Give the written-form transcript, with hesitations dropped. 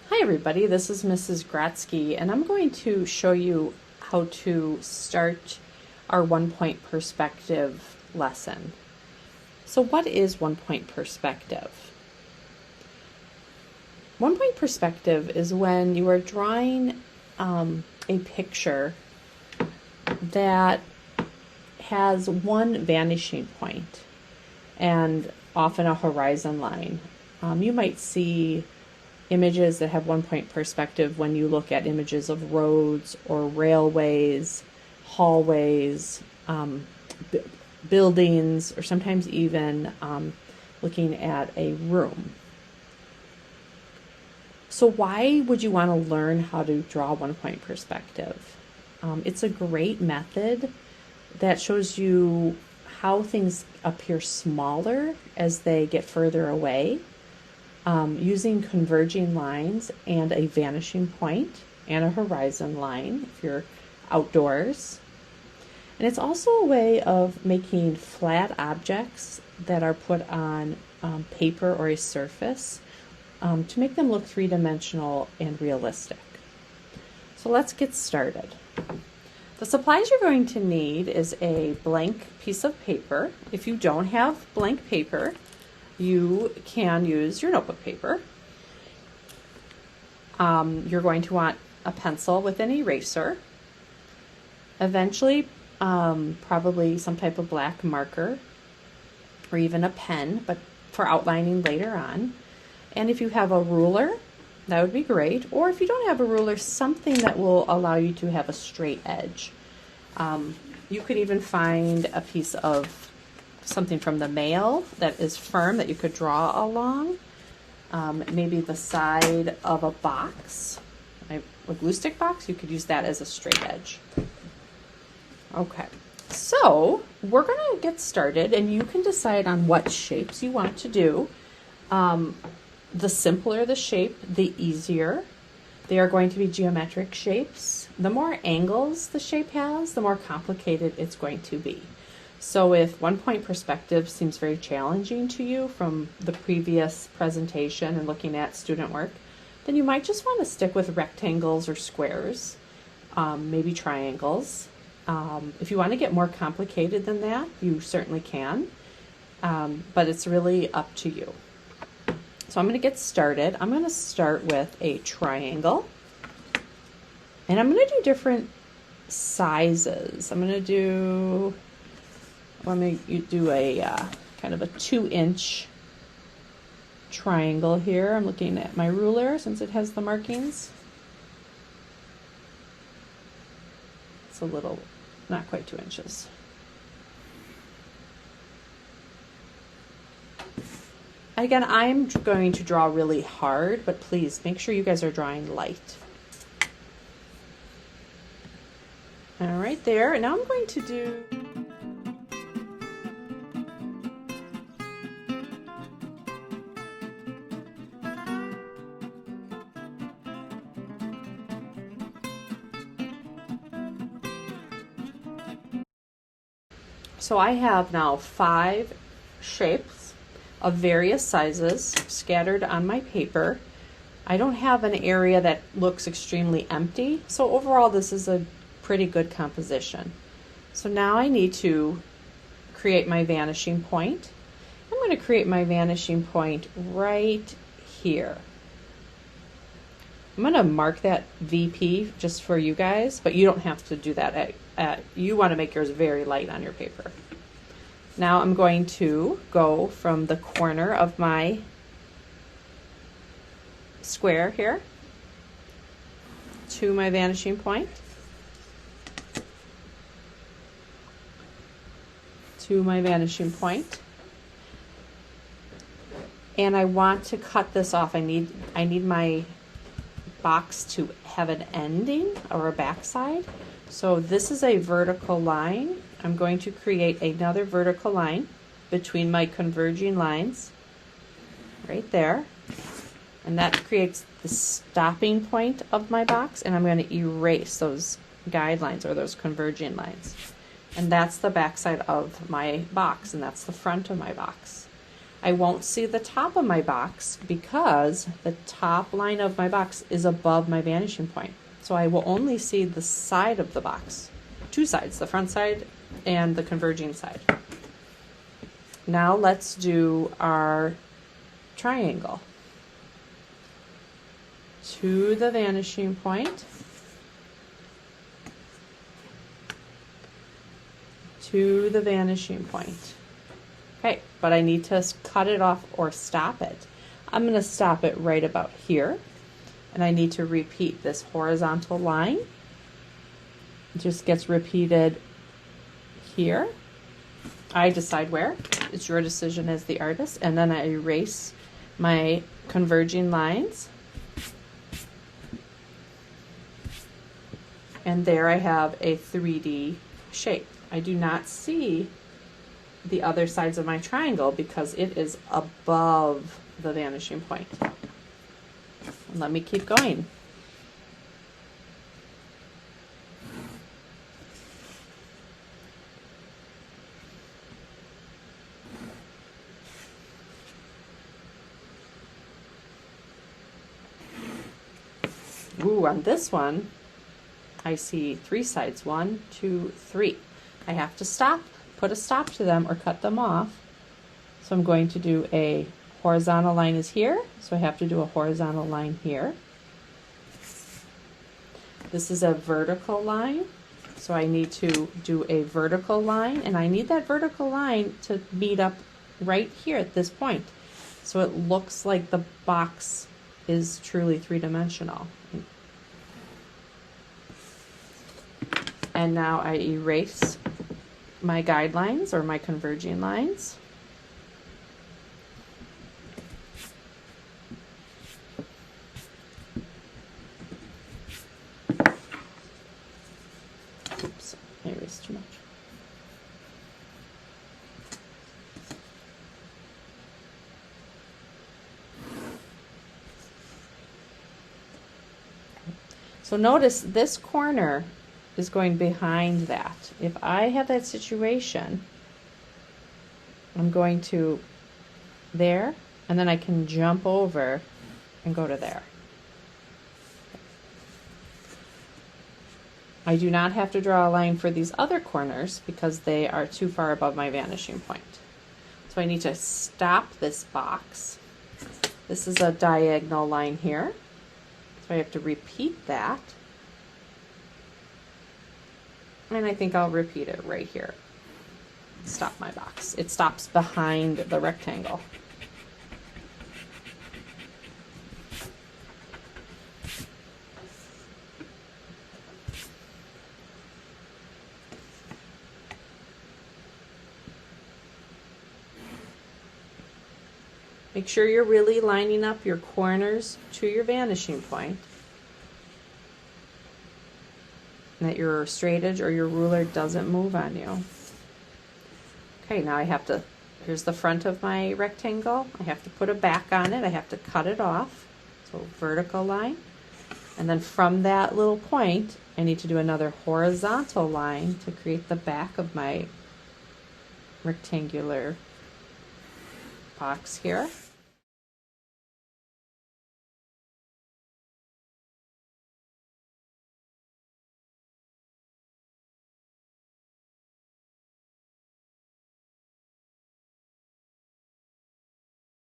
Hi everybody, this is Mrs. Gratzky and I'm going to show you how to start our one-point perspective lesson. So what is one-point perspective? One-point perspective is when you are drawing a picture that has one vanishing point and often a horizon line. You might see images that have one-point perspective when you look at images of roads or railways, hallways, buildings, or sometimes even looking at a room. So why would you want to learn how to draw one-point perspective? It's a great method that shows you how things appear smaller as they get further away. Using converging lines and a vanishing point and a horizon line if you're outdoors. And it's also a way of making flat objects that are put on paper or a surface to make them look three-dimensional and realistic. So let's get started. The supplies you're going to need is a blank piece of paper. If you don't have blank paper, you can use your notebook paper. You're going to want a pencil with an eraser. Eventually, probably some type of black marker or even a pen, but for outlining later on. And if you have a ruler, that would be great. Or if you don't have a ruler, something that will allow you to have a straight edge. You could even find a piece of something from the mail that is firm that you could draw along. Maybe the side of a box, a glue stick box, you could use that as a straight edge. Okay, so we're gonna get started and you can decide on what shapes you want to do. The simpler the shape, the easier. They are going to be geometric shapes. The more angles the shape has, the more complicated it's going to be. So if one-point perspective seems very challenging to you from the previous presentation and looking at student work, then you might just want to stick with rectangles or squares, maybe triangles. If you want to get more complicated than that, you certainly can, but it's really up to you. So I'm going to get started. I'm going to start with a triangle, and I'm going to do different sizes. I'm going to do... Let me do a kind of a 2-inch triangle here. I'm looking at my ruler since it has the markings. It's a little, not quite 2 inches. Again, I'm going to draw really hard, but please make sure you guys are drawing light. All right, there. And now I'm going to do... So I have now 5 shapes of various sizes scattered on my paper. I don't have an area that looks extremely empty, so overall this is a pretty good composition. So now I need to create my vanishing point. I'm going to create my vanishing point right here. I'm going to mark that VP just for you guys, but you don't have to do that. You want to make yours very light on your paper. Now I'm going to go from the corner of my square here to my vanishing point, to my vanishing point. And I want to cut this off. I need my box to have an ending or a backside. So this is a vertical line. I'm going to create another vertical line between my converging lines right there. And that creates the stopping point of my box, and I'm going to erase those guidelines or those converging lines. And that's the backside of my box, and that's the front of my box. I won't see the top of my box because the top line of my box is above my vanishing point. So I will only see the side of the box, two sides, the front side and the converging side. Now let's do our triangle. To the vanishing point, to the vanishing point. Okay, but I need to cut it off or stop it. I'm going to stop it right about here, and I need to repeat this horizontal line. It just gets repeated here. I decide where. It's your decision as the artist. And then I erase my converging lines. And there I have a 3D shape. I do not see the other sides of my triangle because it is above the vanishing point. Let me keep going. Ooh, on this one, I see three sides, 1, 2, 3. I have to stop, put a stop to them or cut them off. So I'm going to do a horizontal line is here, so I have to do a horizontal line here. This is a vertical line, so I need to do a vertical line, and I need that vertical line to meet up right here at this point. So it looks like the box is truly three-dimensional. And now I erase my guidelines or my converging lines. Oops, I erased too much. So notice this corner is going behind that. If I have that situation, I'm going to there, and then I can jump over and go to there. I do not have to draw a line for these other corners because they are too far above my vanishing point. So I need to stop this box. This is a diagonal line here, so I have to repeat that. And I think I'll repeat it right here. Stop my box. It stops behind the rectangle. Make sure you're really lining up your corners to your vanishing point, and that your straight edge or your ruler doesn't move on you. Okay, now I have to, here's the front of my rectangle. I have to put a back on it. I have to cut it off. So vertical line. And then from that little point, I need to do another horizontal line to create the back of my rectangular box here.